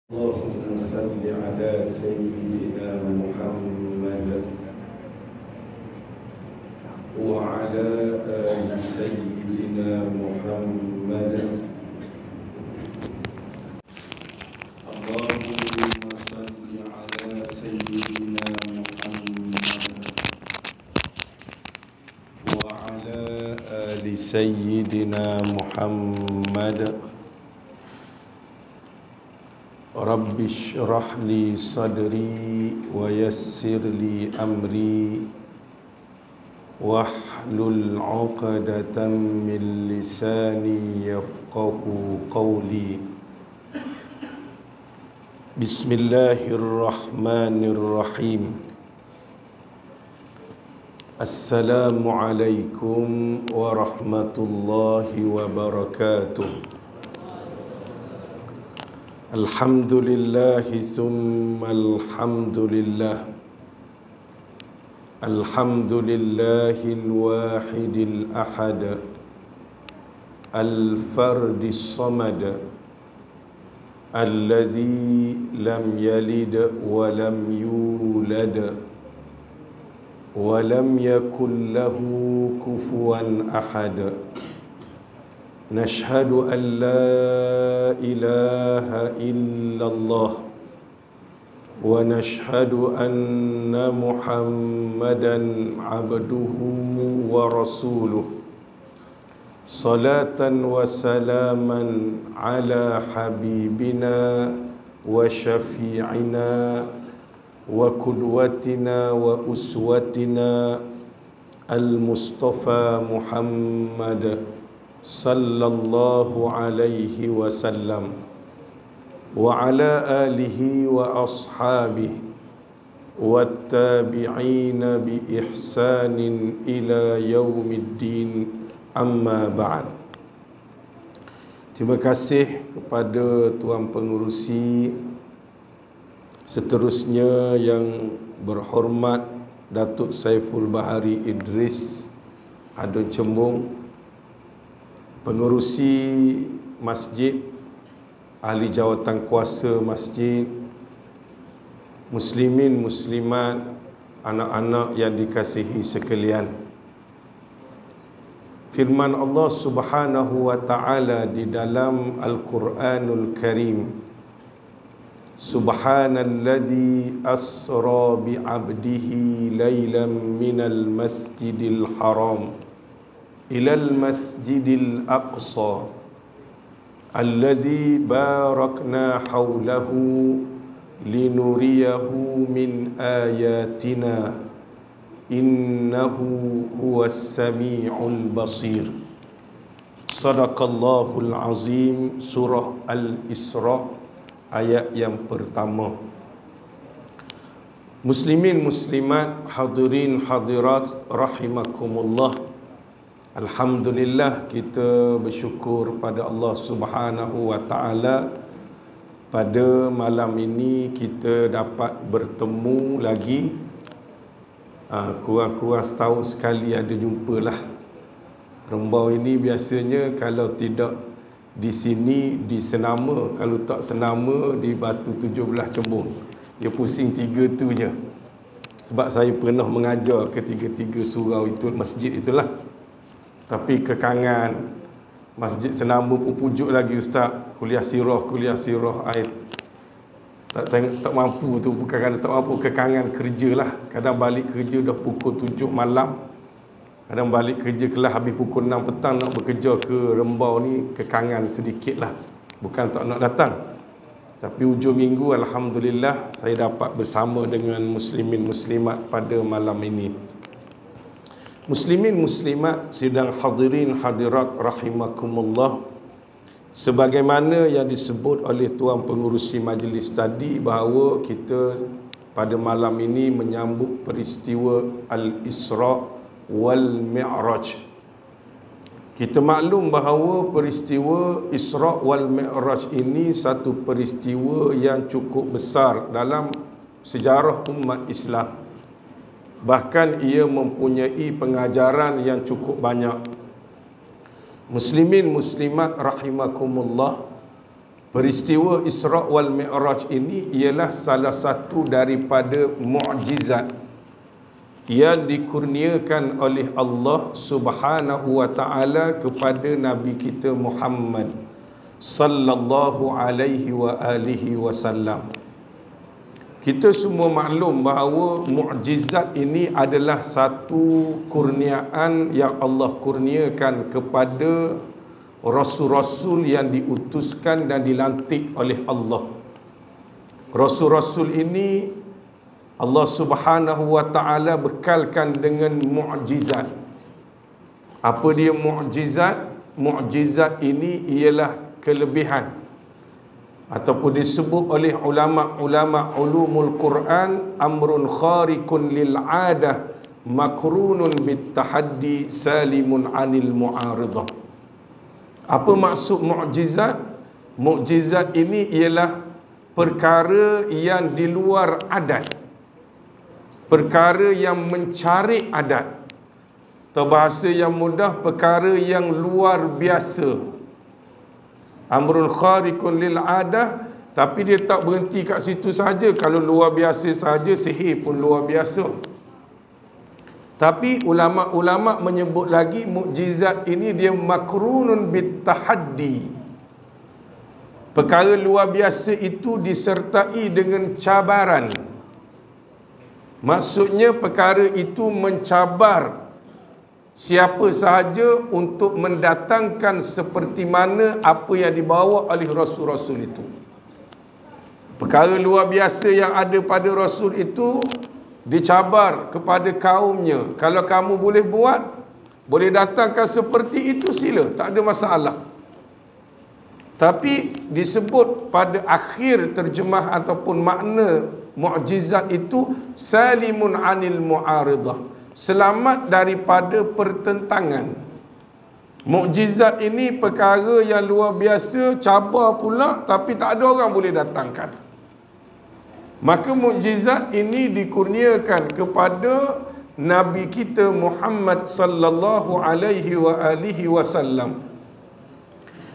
اللهم صل على سيدنا محمد وعلى آل سيدنا محمد. اللهم صل على سيدنا محمد وعلى آل سيدنا محمد. Rabbi syrah li sadri wa yassir li amri wahlul 'uqdatam min lisani yafqahu qawli. Bismillahirrahmanirrahim. Assalamualaikum warahmatullahi wabarakatuh. Alhamdulillahi thumma alhamdulillah. Alhamdulillahil wahidil ahad, al-fardis samad, alladzi lam yalid wa lam yulad wa lam yakul lahu kufuwan ahad. Nashhadu an la ilaha illallah wa nashhadu anna Muhammadan abduhu wa rasuluh. Salatan wa salaman ala habibina wa syafi'ina wa qudwatina wa uswatina al-Mustafa Muhammad sallallahu alaihi wasallam wa ala alihi wa ashabihi wattabi'ina bi ihsanin ila yaumiddin, amma ba'd. Terima kasih kepada Tuan Pengerusi, seterusnya yang berhormat Datuk Saiful Bahari Idris Adun Cembung, pengerusi masjid, ahli jawatan kuasa masjid, muslimin, muslimat, anak-anak yang dikasihi sekalian. Firman Allah Subhanahu wa ta'ala di dalam Al-Quranul Karim, Subhanallazi asra bi'abdihi laylan minal masjidil haram ilal masjidil aqsa alladzi barakna hawlahu linuriyahu min ayatina innahu huwas sami'ul basir. Sadaqallahul azim. Surah Al-Isra ayat yang pertama. Muslimin, muslimat, hadirin, hadirat rahimakumullah. Alhamdulillah, kita bersyukur pada Allah Subhanahu wa ta'ala. Pada malam ini kita dapat bertemu lagi. Kurang-kurang setahun sekali ada jumpalah. Rembau ini biasanya kalau tidak di sini di Senama, kalau tak Senama di Batu 17 Cembung. Dia pusing tiga tu je. Sebab saya pernah mengajar ketiga-tiga surau itu, masjid itulah. Tapi kekangan Masjid Senama pun pujuk lagi ustaz, kuliah sirah tak mampu tu, bukan kerana tak mampu, kekangan kerjalah. Kadang balik kerja dah pukul 7 malam, kadang balik kerja kelas habis pukul 6 petang, nak bekerja ke Rembau ni kekangan sedikit lah, bukan tak nak datang. Tapi hujung minggu alhamdulillah saya dapat bersama dengan muslimin muslimat pada malam ini. Muslimin, muslimat, sidang hadirin, hadirat rahimakumullah. Sebagaimana yang disebut oleh Tuan Pengerusi Majlis tadi, bahawa kita pada malam ini menyambut peristiwa Al-Isra wal Mi'raj. Kita maklum bahawa peristiwa Isra wal Mi'raj ini satu peristiwa yang cukup besar dalam sejarah umat Islam. Bahkan ia mempunyai pengajaran yang cukup banyak. Muslimin muslimat rahimakumullah, Peristiwa Isra' wal Mi'raj ini ialah salah satu daripada mukjizat yang dikurniakan oleh Allah Subhanahu wa taala kepada Nabi kita Muhammad sallallahu alaihi wa alihi wasallam. Kita semua maklum bahawa mukjizat ini adalah satu kurniaan yang Allah kurniakan kepada rasul-rasul yang diutuskan dan dilantik oleh Allah. Rasul-rasul ini Allah Subhanahu wa taala bekalkan dengan mukjizat. Apa dia mukjizat? Mukjizat ini ialah kelebihan ataupun disebut oleh ulama-ulama ulumul Quran amrun khariqun lil 'adah makrunun bit tahaddi salimun 'anil mu'aridah. Apa maksud mukjizat? Mukjizat ini ialah perkara yang di luar adat, perkara yang mencari adat, atau bahasa yang mudah, perkara yang luar biasa. Amrun khariqun lil 'adah, tapi dia tak berhenti kat situ saja. Kalau luar biasa saja, sihir pun luar biasa. Tapi ulama-ulama menyebut lagi mukjizat ini dia makrunun bit tahaddi. Perkara luar biasa itu disertai dengan cabaran. Maksudnya perkara itu mencabar siapa sahaja untuk mendatangkan seperti mana apa yang dibawa oleh rasul-rasul itu. Perkara luar biasa yang ada pada rasul itu dicabar kepada kaumnya. Kalau kamu boleh buat, boleh datangkan seperti itu, sila, tak ada masalah. Tapi disebut pada akhir terjemah ataupun makna mukjizat itu salimun 'anil mu'aridah, selamat daripada pertentangan. Mukjizat ini perkara yang luar biasa, cabar pula, tapi tak ada orang boleh datangkan. Maka mukjizat ini dikurniakan kepada Nabi kita Muhammad sallallahu alaihi wa alihi wasallam.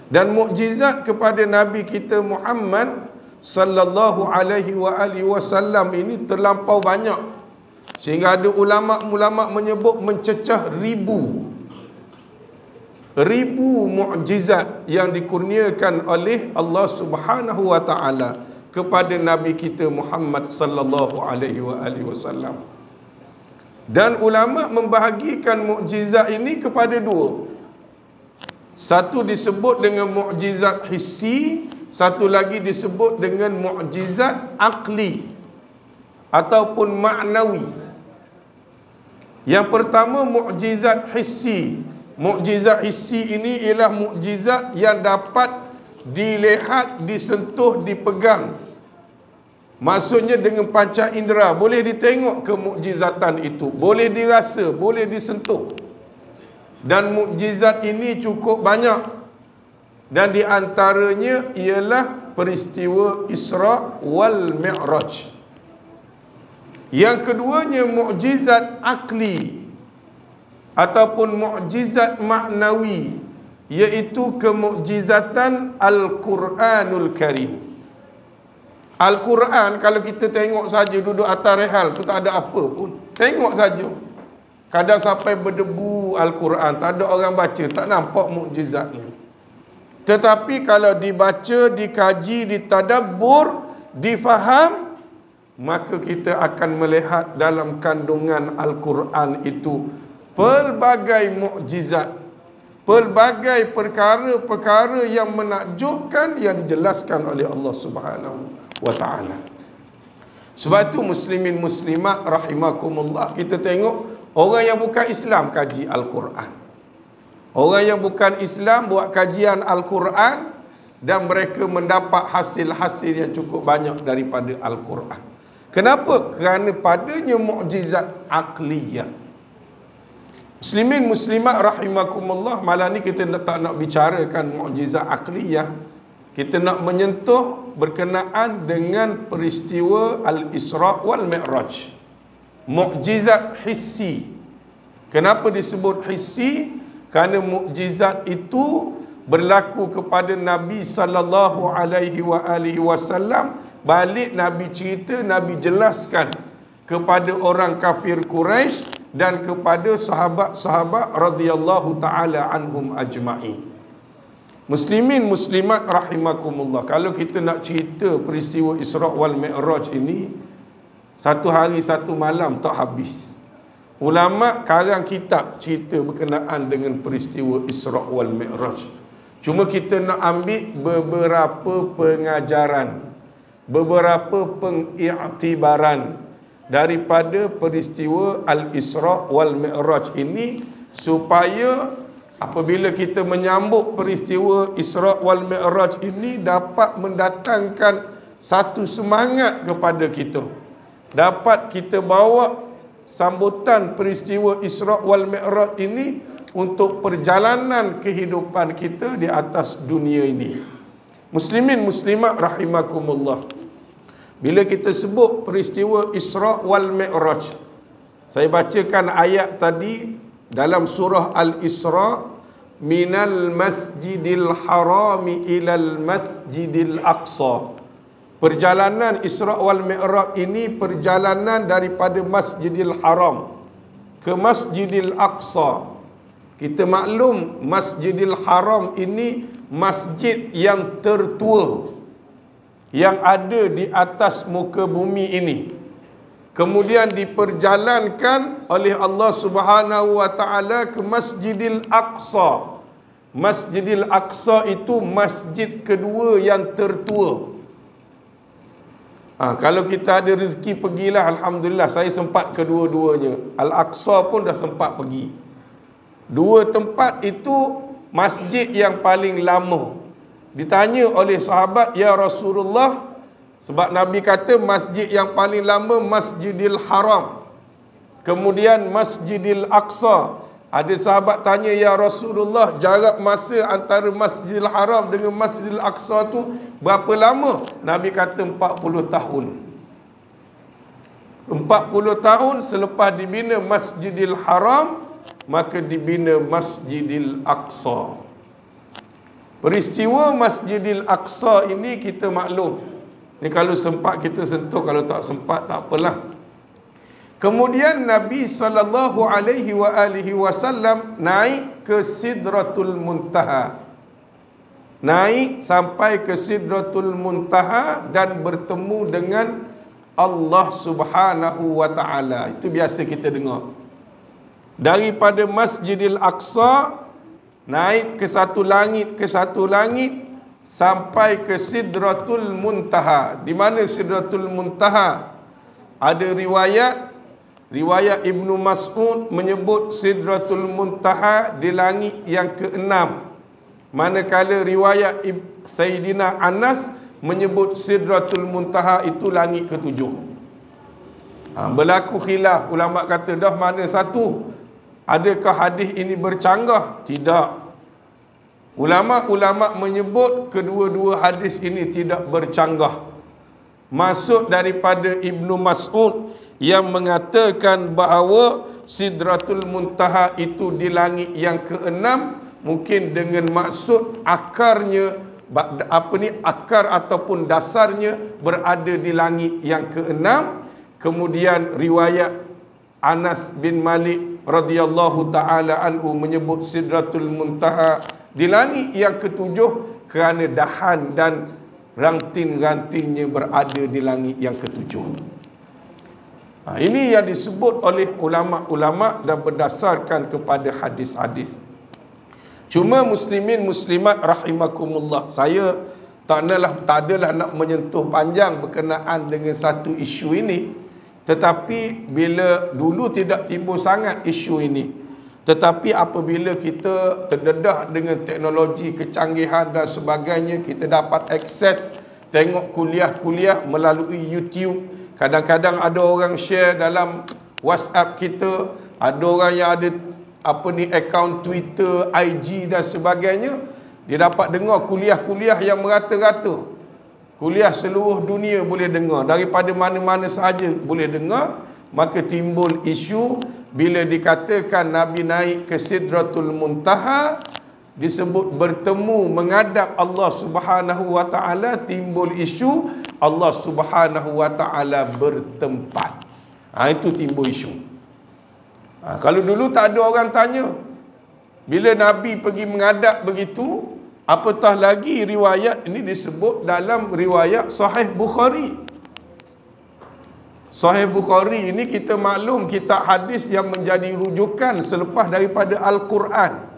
Dan mukjizat kepada Nabi kita Muhammad sallallahu alaihi wa alihi wasallam ini terlampau banyak, sehingga ada ulama-ulama menyebut mencecah ribu mukjizat yang dikurniakan oleh Allah Subhanahu wa taala kepada Nabi kita Muhammad sallallahu alaihi wasallam. Dan ulama membahagikan mukjizat ini kepada dua. Satu disebut dengan mukjizat hissi, satu lagi disebut dengan mukjizat akli ataupun maknawi. Yang pertama mukjizat hissi. Mukjizat hissi ini ialah mukjizat yang dapat dilihat, disentuh, dipegang. Maksudnya dengan panca indera boleh ditengok kemukjizatan itu, boleh dirasa, boleh disentuh. Dan mukjizat ini cukup banyak. Dan di antaranya ialah peristiwa Isra' wal Mi'raj. Yang keduanya mukjizat akli ataupun mukjizat maknawi, iaitu kemukjizatan Al-Quranul Karim. Al-Quran kalau kita tengok saja duduk atas rehal tu tak ada apa pun. Tengok saja. Kadang sampai berdebu Al-Quran, tak ada orang baca, tak nampak mukjizatnya. Tetapi kalau dibaca, dikaji, ditadabbur, difaham, maka kita akan melihat dalam kandungan Al-Quran itu pelbagai mukjizat, pelbagai perkara-perkara yang menakjubkan yang dijelaskan oleh Allah Subhanahu wa taala. Sebab itu muslimin muslimat rahimakumullah, kita tengok orang yang bukan Islam kaji Al-Quran, orang yang bukan Islam buat kajian Al-Quran, dan mereka mendapat hasil-hasil yang cukup banyak daripada Al-Quran. Kenapa? Kerana padanya mukjizat akliyah. Muslimin muslimat rahimakumullah, malam ni kita tak nak bicarakan mukjizat akliyah. Kita nak menyentuh berkenaan dengan peristiwa Al-Isra' wal Mi'raj, mukjizat hissi. Kenapa disebut hissi? Kerana mukjizat itu berlaku kepada Nabi sallallahu alaihi wasallam, balik Nabi cerita, Nabi jelaskan kepada orang kafir Quraisy dan kepada sahabat-sahabat radhiyallahu taala anhum ajma'in. Muslimin muslimat rahimakumullah, kalau kita nak cerita peristiwa Isra wal Mi'raj ini, satu hari satu malam tak habis. Ulama karang kitab cerita berkenaan dengan peristiwa Isra wal Mi'raj. Cuma kita nak ambil beberapa pengajaran, beberapa pengiktibaran daripada peristiwa Al-Isra wal Mi'raj ini, supaya apabila kita menyambut peristiwa Isra wal Mi'raj ini dapat mendatangkan satu semangat kepada kita. Dapat kita bawa sambutan peristiwa Isra wal Mi'raj ini untuk perjalanan kehidupan kita di atas dunia ini. Muslimin muslimat rahimakumullah, bila kita sebut peristiwa Isra wal Mi'raj, saya bacakan ayat tadi dalam surah Al-Isra, minal masjidil harami ilal masjidil aqsa. Perjalanan Isra wal Mi'raj ini perjalanan daripada Masjidil Haram ke Masjidil Aqsa. Kita maklum Masjidil Haram ini masjid yang tertua yang ada di atas muka bumi ini. Kemudian diperjalankan oleh Allah Subhanahu wa taala ke Masjidil Aqsa. Masjidil Aqsa itu masjid kedua yang tertua. Kalau kita ada rezeki pergilah, alhamdulillah, saya sempat kedua-duanya. Al-Aqsa pun dah sempat pergi. Dua tempat itu masjid yang paling lama. Ditanya oleh sahabat, ya Rasulullah, sebab Nabi kata masjid yang paling lama Masjidil Haram, kemudian Masjidil Aqsa. Ada sahabat tanya, ya Rasulullah, jarak masa antara Masjidil Haram dengan Masjidil Aqsa tu berapa lama? Nabi kata 40 tahun. 40 tahun selepas dibina Masjidil Haram, maka dibina Masjidil Aqsa. Peristiwa Masjidil Aqsa ini kita maklum. Ni kalau sempat kita sentuh, kalau tak sempat tak apalah. Kemudian Nabi SAW naik ke Sidratul Muntaha. Naik sampai ke Sidratul Muntaha dan bertemu dengan Allah Subhanahu wa taala. Itu biasa kita dengar. Daripada Masjidil Aqsa naik ke satu langit sampai ke Sidratul Muntaha. Di mana Sidratul Muntaha? Ada riwayat Ibnu Mas'ud menyebut Sidratul Muntaha di langit yang ke-6. Manakala riwayat Sayyidina Anas menyebut Sidratul Muntaha itu langit ke-7. Berlaku khilaf, ulama kata dah mana satu? Adakah hadis ini bercanggah? Tidak. Ulama-ulama menyebut kedua-dua hadis ini tidak bercanggah. Maksud daripada Ibnu Mas'ud yang mengatakan bahawa Sidratul Muntaha itu di langit yang ke-6, mungkin dengan maksud akarnya, akar ataupun dasarnya berada di langit yang ke-6. Kemudian riwayat Anas bin Malik radhiyallahu taala anhu menyebut Sidratul Muntaha di langit yang ke-7 kerana dahan dan ranting-rantingnya berada di langit yang ke-7. Ini yang disebut oleh ulama-ulama dan berdasarkan kepada hadis-hadis. Cuma muslimin muslimat rahimakumullah, saya tak adalah nak menyentuh panjang berkenaan dengan satu isu ini. Tetapi bila dulu tidak timbul sangat isu ini, tetapi apabila kita terdedah dengan teknologi, kecanggihan dan sebagainya, kita dapat akses tengok kuliah-kuliah melalui YouTube. Kadang-kadang ada orang share dalam WhatsApp kita, ada orang yang ada akaun Twitter, IG dan sebagainya. Dia dapat dengar kuliah-kuliah yang merata-rata. Kuliah seluruh dunia boleh dengar, daripada mana-mana sahaja boleh dengar. Maka timbul isu bila dikatakan Nabi naik ke Sidratul Muntaha, disebut bertemu menghadap Allah Subhanahu wa taala, timbul isu Allah Subhanahu wa taala bertempat. Itu timbul isu. Kalau dulu tak ada orang tanya, bila Nabi pergi menghadap begitu, apatah lagi riwayat ini disebut dalam riwayat Sahih Bukhari. Sahih Bukhari ini kita maklum kitab hadis yang menjadi rujukan selepas daripada Al-Quran.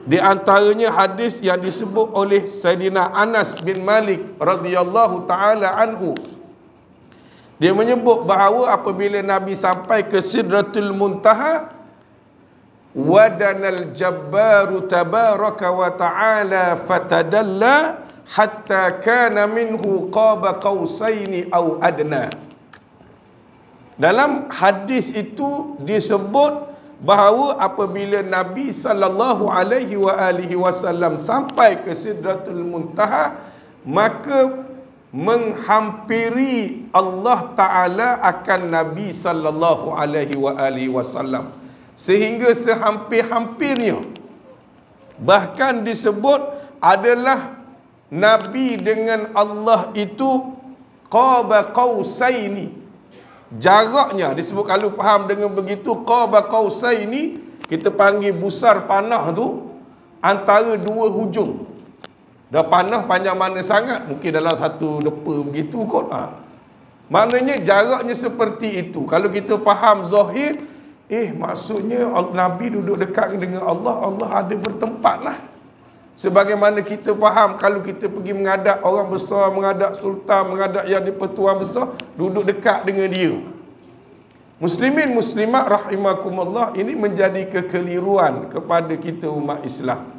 Di antaranya hadis yang disebut oleh Sayyidina Anas bin Malik radhiyallahu taala anhu. Dia menyebut bahawa apabila Nabi sampai ke Sidratul Muntaha, wadanal jabbaru tabaraka wa ta'ala fatadalla hatta kana minhu qaba qausaini aw adna. Dalam hadis itu disebut bahawa apabila Nabi sallallahu alaihi wasallam sampai ke Sidratul Muntaha, maka menghampiri Allah Ta'ala akan Nabi sallallahu alaihi wasallam, sehingga sehampir-hampirnya. Bahkan disebut adalah Nabi dengan Allah itu qaba qausaini. Jaraknya disebut, kalau faham dengan begitu, qaba qausaini kita panggil busar panah tu antara dua hujung. Dah panah panjang mana sangat, mungkin dalam satu depa begitu kot. Maknanya jaraknya seperti itu. Kalau kita faham zahir, maksudnya Nabi duduk dekat dengan Allah, Allah ada bertempat lah. Sebagaimana kita faham kalau kita pergi menghadap orang besar, menghadap sultan, menghadap yang di-pertuan besar, duduk dekat dengan dia. Muslimin muslimat rahimakumullah, ini menjadi kekeliruan kepada kita umat Islam.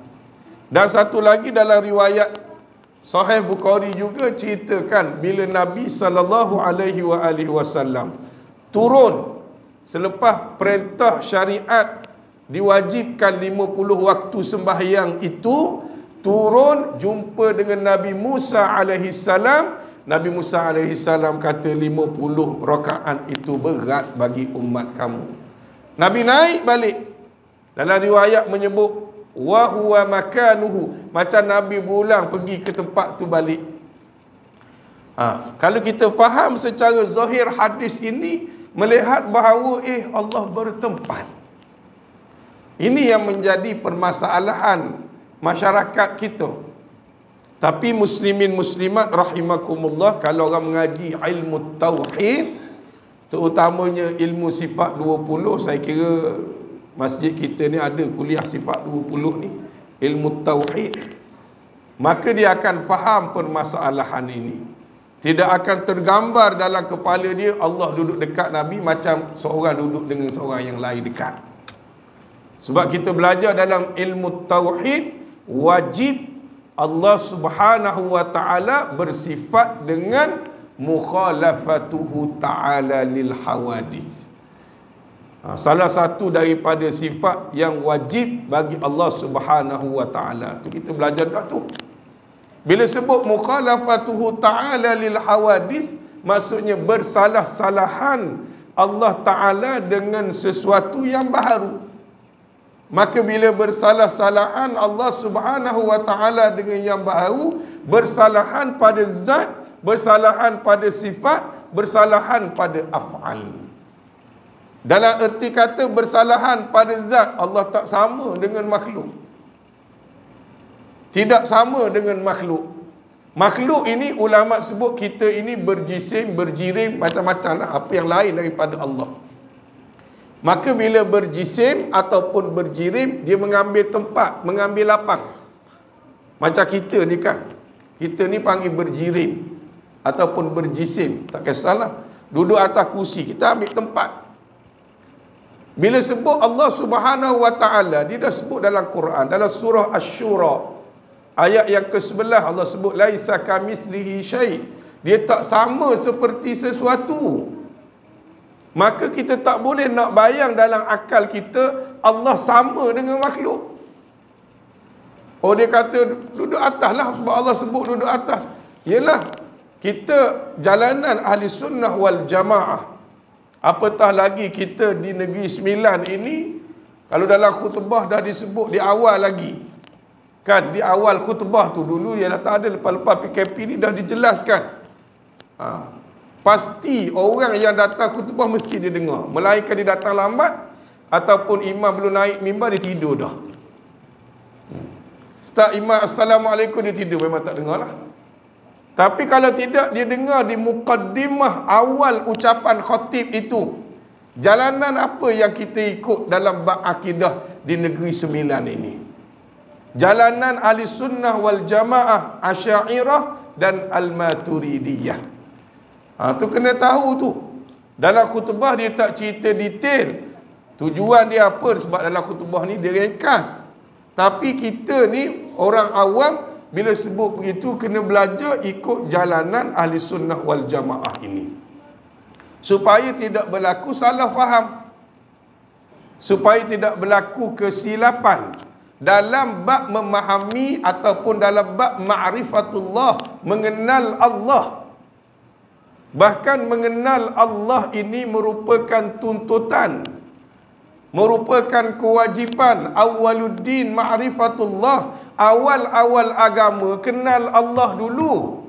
Dan satu lagi dalam riwayat Sahih Bukhari juga ceritakan bila Nabi sallallahu alaihi wasallam turun selepas perintah syariat diwajibkan 50 waktu sembahyang itu, turun jumpa dengan Nabi Musa alaihi salam. Nabi Musa alaihi salam kata 50 rakaat itu berat bagi umat kamu. Nabi naik balik. Dalam riwayat menyebut wa huwa makanuhu, macam Nabi berulang pergi ke tempat tu balik. Kalau kita faham secara zahir hadis ini, melihat bahawa Allah bertempat. Ini yang menjadi permasalahan masyarakat kita. Tapi muslimin muslimat rahimakumullah, kalau orang mengaji ilmu tauhid, terutamanya ilmu sifat 20, saya kira masjid kita ni ada kuliah sifat 20 ni, ilmu tauhid, maka dia akan faham permasalahan ini. Tidak akan tergambar dalam kepala dia Allah duduk dekat Nabi macam seorang duduk dengan seorang yang lain dekat. Sebab kita belajar dalam ilmu tauhid, wajib Allah Subhanahu wa taala bersifat dengan mukhalafatuhu ta'ala lil hawadis. Salah satu daripada sifat yang wajib bagi Allah Subhanahu wa taala. Tu kita belajar dah tu. Bila sebut mukhalafatuhu ta'ala lil hawadis, maksudnya bersalah-salahan Allah Ta'ala dengan sesuatu yang baru. Maka bila bersalah-salahan Allah Subhanahu wa taala dengan yang baru, bersalahan pada zat, bersalahan pada sifat, bersalahan pada af'al. Dalam erti kata bersalahan pada zat, Allah tak sama dengan makhluk. Tidak sama dengan makhluk. Makhluk ini ulama sebut kita ini berjisim, berjirim, macam-macam lah, apa yang lain daripada Allah. Maka bila berjisim ataupun berjirim, dia mengambil tempat, mengambil lapang. Macam kita ni kan, kita ni panggil berjirim ataupun berjisim, tak kisahlah. Duduk atas kursi, kita ambil tempat. Bila sebut Allah Subhanahu wa taala, dia dah sebut dalam Quran, dalam surah Asy-Syura, ayat yang ke-11, Allah sebut laisa kamitslihi syai'. Dia tak sama seperti sesuatu. Maka kita tak boleh nak bayang dalam akal kita Allah sama dengan makhluk. Oh, dia kata duduk atas lah, sebab Allah sebut duduk atas. Yelah, kita jalanan ahli sunnah wal jamaah, apatah lagi kita di Negeri Sembilan ini, kalau dalam khutbah dah disebut di awal lagi, Kan di awal khutbah tu dulu ialah tak ada, lepas-lepas PKP ni dah dijelaskan. Pasti orang yang datang khutbah mesti dia dengar. Melainkan dia datang lambat ataupun imam belum naik mimbar dia tidur dah. Start imam assalamualaikum dia tidur, memang tak dengar lah. Tapi kalau tidak, dia dengar di muqaddimah awal ucapan khatib itu. Jalanan apa yang kita ikut dalam bab akidah di Negeri Sembilan ini? Jalanan ahli sunnah wal jamaah, Asy'ariyah dan al-Maturidiyah. Tu kena tahu tu. Dalam khutbah dia tak cerita detail tujuan dia apa, sebab dalam khutbah ni dia ringkas. Tapi kita ni orang awam, bila sebut begitu kena belajar ikut jalanan ahli sunnah wal jamaah ini, supaya tidak berlaku salah faham, supaya tidak berlaku kesilapan dalam bab memahami ataupun dalam bab ma'rifatullah, mengenal Allah. Bahkan mengenal Allah ini merupakan tuntutan, merupakan kewajipan. Awaluddin ma'rifatullah, awal-awal agama kenal Allah dulu.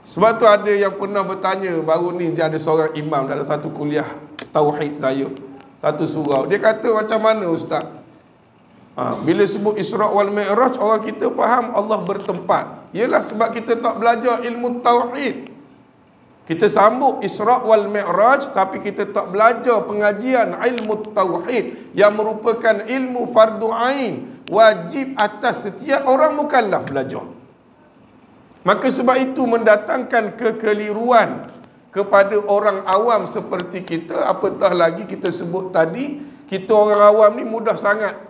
Sebab tu ada yang pernah bertanya, baru ni dia ada seorang imam dalam satu kuliah tauhid saya, satu surau. Dia kata, macam mana ustaz? Bila sebut Isra' wal Mi'raj, orang kita faham Allah bertempat. Yalah sebab kita tak belajar ilmu tauhid. Kita sambut Isra' wal Mi'raj, tapi kita tak belajar pengajian ilmu tauhid yang merupakan ilmu fardu ain, wajib atas setiap orang mukallaf belajar. Maka sebab itu mendatangkan kekeliruan kepada orang awam seperti kita. Apatah lagi kita sebut tadi, kita orang awam ni mudah sangat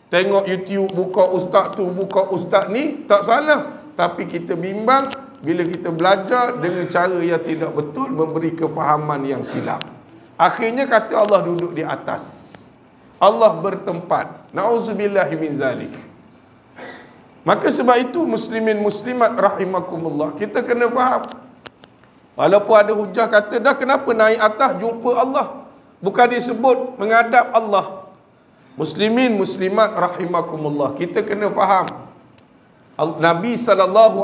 tengok YouTube, buka ustaz tu, buka ustaz ni, tak salah. Tapi kita bimbang bila kita belajar dengan cara yang tidak betul, memberi kefahaman yang silap. Akhirnya kata Allah duduk di atas, Allah bertempat. Na'udzubillahi min zalik. Maka sebab itu muslimin muslimat rahimakumullah, kita kena faham. Walaupun ada hujah kata, dah kenapa naik atas jumpa Allah, bukan disebut menghadap Allah. Muslimin muslimat rahimakumullah, kita kena faham. Nabi SAW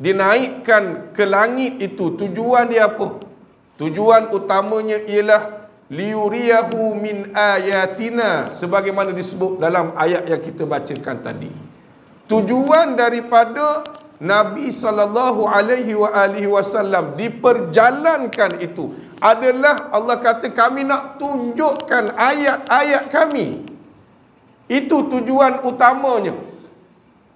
dinaikkan ke langit itu, tujuan dia apa? Tujuan utamanya ialah liyuriyahu min ayatina, sebagaimana disebut dalam ayat yang kita bacakan tadi. Tujuan daripada Nabi SAW diperjalankan itu adalah, Allah kata kami nak tunjukkan ayat-ayat kami. Itu tujuan utamanya,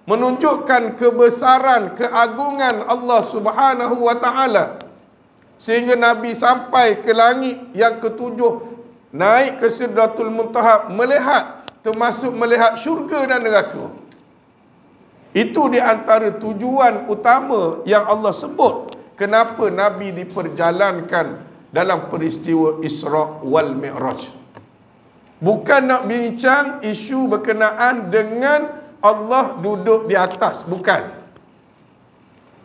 menunjukkan kebesaran, keagungan Allah Subhanahu wa ta'ala. Sehingga Nabi sampai ke langit yang ketujuh, naik ke Sidratul Muntaha, melihat, termasuk melihat syurga dan neraka. Itu di antara tujuan utama yang Allah sebut kenapa Nabi diperjalankan dalam peristiwa Isra' wal Mi'raj. Bukan nak bincang isu berkenaan dengan Allah duduk di atas, bukan.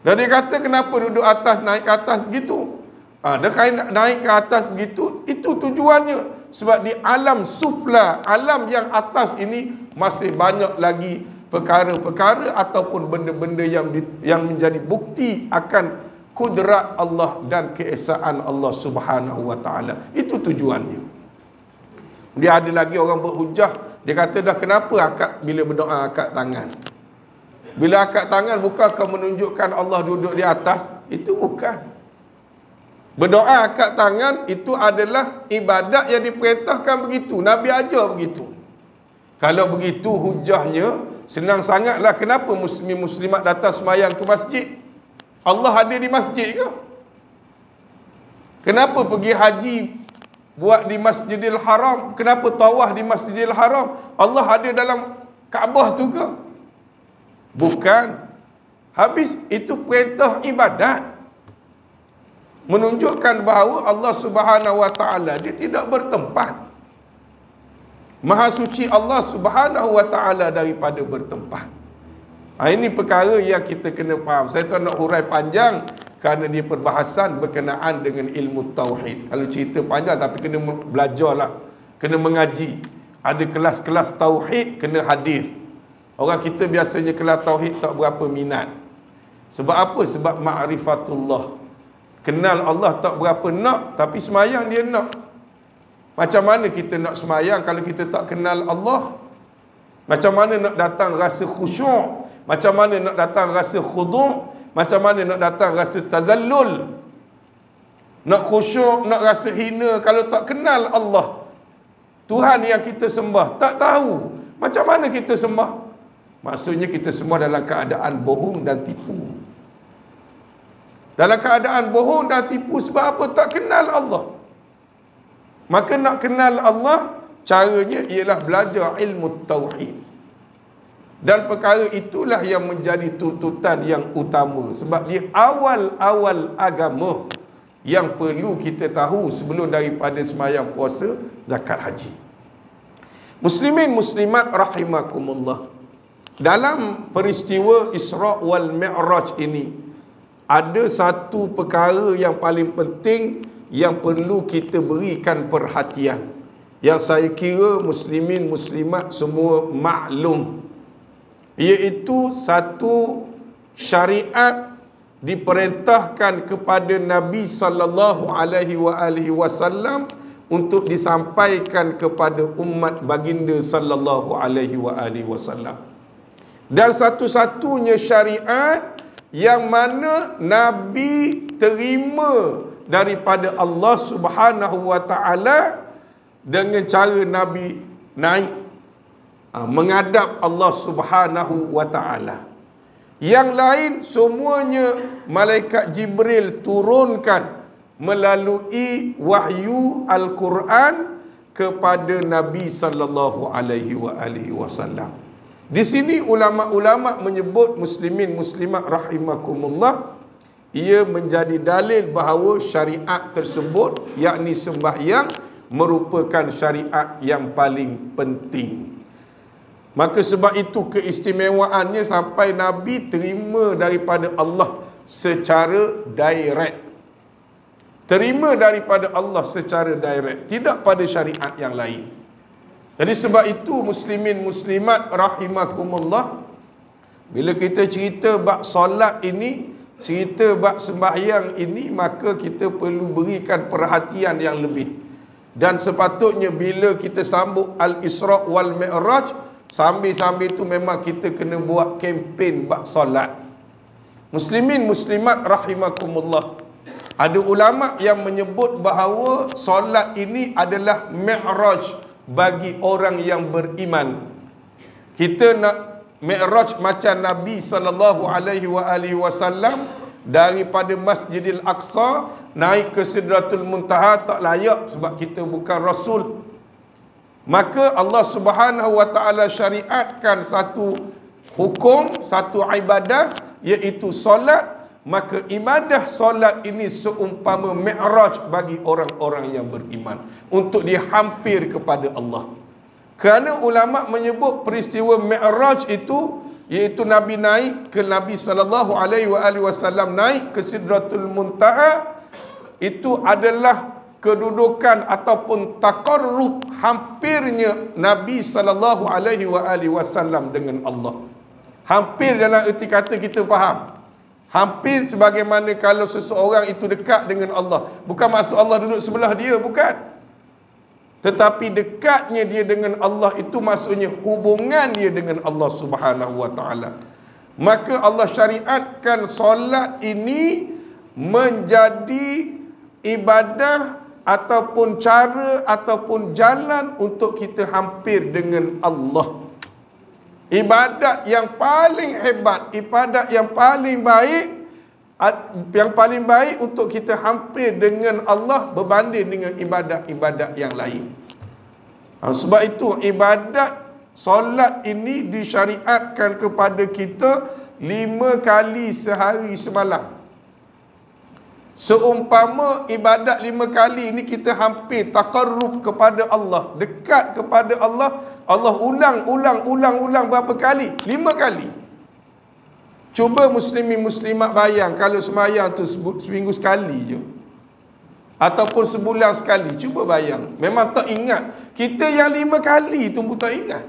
Dan dia kata kenapa duduk atas, naik ke atas begitu. Dia naik ke atas begitu, itu tujuannya. Sebab di alam sufla, alam yang atas ini, masih banyak lagi perkara-perkara ataupun benda-benda yang menjadi bukti akan kudrat Allah dan keesaan Allah Subhanahu wa ta'ala. Itu tujuannya. Dia ada lagi orang berhujah, dia kata dah kenapa akad bila berdoa akad tangan? Bila akad tangan bukankah menunjukkan Allah duduk di atas? Itu bukan. Berdoa akad tangan itu adalah ibadat yang diperintahkan begitu. Nabi ajar begitu. Kalau begitu hujahnya senang sangatlah, kenapa muslimin muslimat datang semayang ke masjid? Allah ada di masjid ke? Kenapa pergi haji buat di Masjidil Haram? Kenapa tawaf di Masjidil Haram? Allah ada dalam Kaabah tu ke? Bukan. Habis itu perintah ibadat, menunjukkan bahawa Allah Subhanahu wa ta'ala dia tidak bertempat. Maha suci Allah Subhanahu wa ta'ala daripada bertempat. Ini perkara yang kita kena faham. Saya tak nak hurai panjang kerana dia perbahasan berkenaan dengan ilmu tauhid. Kalau cerita panjang, tapi kena belajarlah, kena mengaji. Ada kelas-kelas tauhid kena hadir. Orang kita biasanya kelas tauhid tak berapa minat. Sebab apa? Sebab ma'rifatullah. Kenal Allah tak berapa nak, tapi semayang dia nak. Macam mana kita nak semayang kalau kita tak kenal Allah? Macam mana nak datang rasa khusyuk? Macam mana nak datang rasa khudu'? Macam mana nak datang rasa tazallul? Nak khusyuk, nak rasa hina kalau tak kenal Allah. Tuhan yang kita sembah tak tahu macam mana kita sembah. Maksudnya kita semua dalam keadaan bohong dan tipu. Dalam keadaan bohong dan tipu sebab apa? Tak kenal Allah. Maka nak kenal Allah, caranya ialah belajar ilmu tauhid. Dan perkara itulah yang menjadi tuntutan yang utama. Sebab dia awal-awal agama yang perlu kita tahu sebelum daripada sembahyang puasa, zakat, haji. Muslimin muslimat rahimakumullah. Dalam peristiwa Isra' wal Mi'raj ini, ada satu perkara yang paling penting yang perlu kita berikan perhatian, yang saya kira muslimin muslimat semua maklum, iaitu satu syariat diperintahkan kepada Nabi sallallahu alaihi wasallam untuk disampaikan kepada umat baginda sallallahu alaihi wasallam. Dan satu-satunya syariat yang mana Nabi terima daripada Allah Subhanahu wa taala dengan cara Nabi naik menghadap Allah Subhanahu wa taala. Yang lain semuanya malaikat Jibril turunkan melalui wahyu Al-Quran kepada Nabi sallallahu alaihi wasallam. Di sini ulama-ulama menyebut muslimin muslimat rahimakumullah, ia menjadi dalil bahawa syariat tersebut, yakni sembahyang, merupakan syariat yang paling penting. Maka sebab itu keistimewaannya sampai Nabi terima daripada Allah secara direct. Terima daripada Allah secara direct, tidak pada syariat yang lain. Jadi sebab itu muslimin muslimat rahimakumullah, bila kita cerita bab solat ini, cerita bab sembahyang ini, maka kita perlu berikan perhatian yang lebih. Dan sepatutnya bila kita sambut Al-Isra' wal Mi'raj, sambil-sambil itu memang kita kena buat kempen bab solat. Muslimin muslimat rahimakumullah, ada ulama yang menyebut bahawa solat ini adalah mi'raj bagi orang yang beriman. Kita nak mi'raj macam Nabi sallallahu alaihi wasallam daripada Masjidil Aqsa naik ke Sidratul Muntaha, tak layak sebab kita bukan rasul. Maka Allah Subhanahu wa taala syariatkan satu hukum, satu ibadah, iaitu solat. Maka ibadah solat ini seumpama mi'raj bagi orang-orang yang beriman, untuk dia hampir kepada Allah. Kerana ulama menyebut peristiwa mi'raj itu, iaitu Nabi naik ke Nabi sallallahu alaihi wasallam naik ke Sidratul Muntaha, itu adalah kedudukan ataupun taqarrub, hampirnya Nabi sallallahu alaihi wasallam dengan Allah. Hampir dalam erti kata kita faham. Hampir sebagaimana kalau seseorang itu dekat dengan Allah. Bukan maksud Allah duduk sebelah dia, bukan. Tetapi dekatnya dia dengan Allah itu maksudnya hubungan dia dengan Allah Subhanahu wa taala. Maka Allah syariatkan solat ini menjadi ibadah ataupun cara ataupun jalan untuk kita hampir dengan Allah. Ibadat yang paling hebat, ibadat yang paling baik untuk kita hampir dengan Allah berbanding dengan ibadat-ibadat yang lain. Sebab itu ibadat solat ini disyariatkan kepada kita 5 kali sehari semalam. Seumpama ibadat 5 kali ini kita hampir taqarrub kepada Allah, dekat kepada Allah. Allah ulang berapa kali? 5 kali. Cuba muslimin muslimat bayang kalau semayang tu seminggu sekali je. Ataupun sebulan sekali. Cuba bayang. Memang tak ingat. Kita yang 5 kali tu pun tak ingat.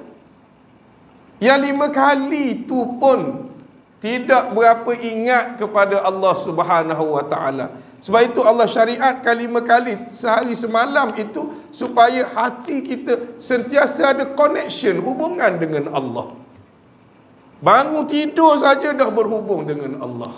Yang 5 kali tu pun tidak berapa ingat kepada Allah Subhanahu wa taala. Sebab itu Allah syariatkan 5 kali sehari semalam itu supaya hati kita sentiasa ada connection, hubungan dengan Allah. Bangun tidur saja dah berhubung dengan Allah.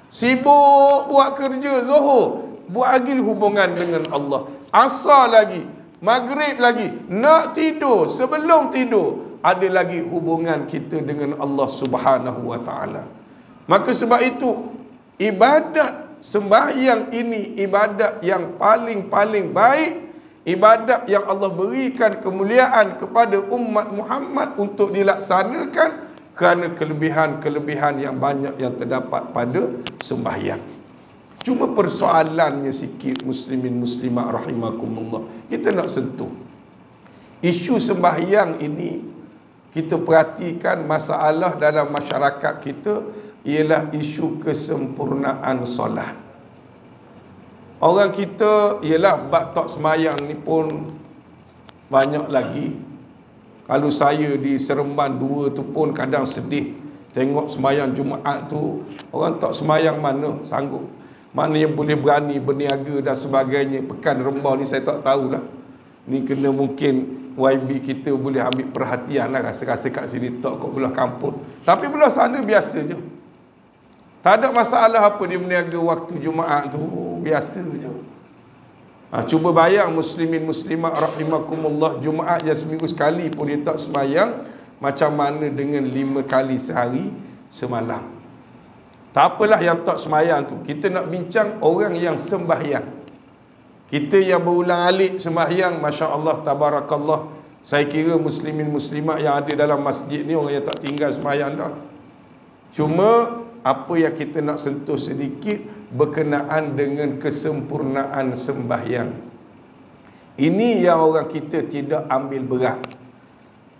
Sibuk buat kerja zuhur, buat lagi hubungan dengan Allah. Asar lagi, maghrib lagi, nak tidur, sebelum tidur ada lagi hubungan kita dengan Allah Subhanahu wa taala. Maka sebab itu ibadat sembahyang ini ibadat yang paling baik, ibadat yang Allah berikan kemuliaan kepada umat Muhammad untuk dilaksanakan kerana kelebihan-kelebihan yang banyak yang terdapat pada sembahyang. Cuma persoalannya sikit muslimin muslimat rahimakumullah. Kita nak sentuh isu sembahyang ini. Kita perhatikan masalah dalam masyarakat kita ialah isu kesempurnaan solat. Orang kita ialah bab tak semayang ni pun banyak lagi. Kalau saya di Seremban 2 tu pun kadang sedih tengok semayang Jumaat tu, orang tak semayang mana sanggup, mana yang boleh berani berniaga dan sebagainya. Pekan Rembau ni saya tak tahulah. Ni kena mungkin YB kita boleh ambil perhatian lah, rasa-rasa kat sini tak kot belah kampung. Tapi belah sana biasa je. Tak ada masalah apa dia berniaga waktu Jumaat tu, biasa je. Cuba bayang muslimin muslimat rahimakumullah, Jumaat je seminggu sekali pun dia tak sembahyang, macam mana dengan 5 kali sehari semalam. Tak apalah yang tak sembahyang tu, kita nak bincang orang yang sembahyang. Kita yang berulang alik sembahyang, Masya Allah, Tabarakallah. Saya kira muslimin muslimat yang ada dalam masjid ni orang yang tak tinggal sembahyang dah. Cuma apa yang kita nak sentuh sedikit berkenaan dengan kesempurnaan sembahyang. Ini yang orang kita tidak ambil berat.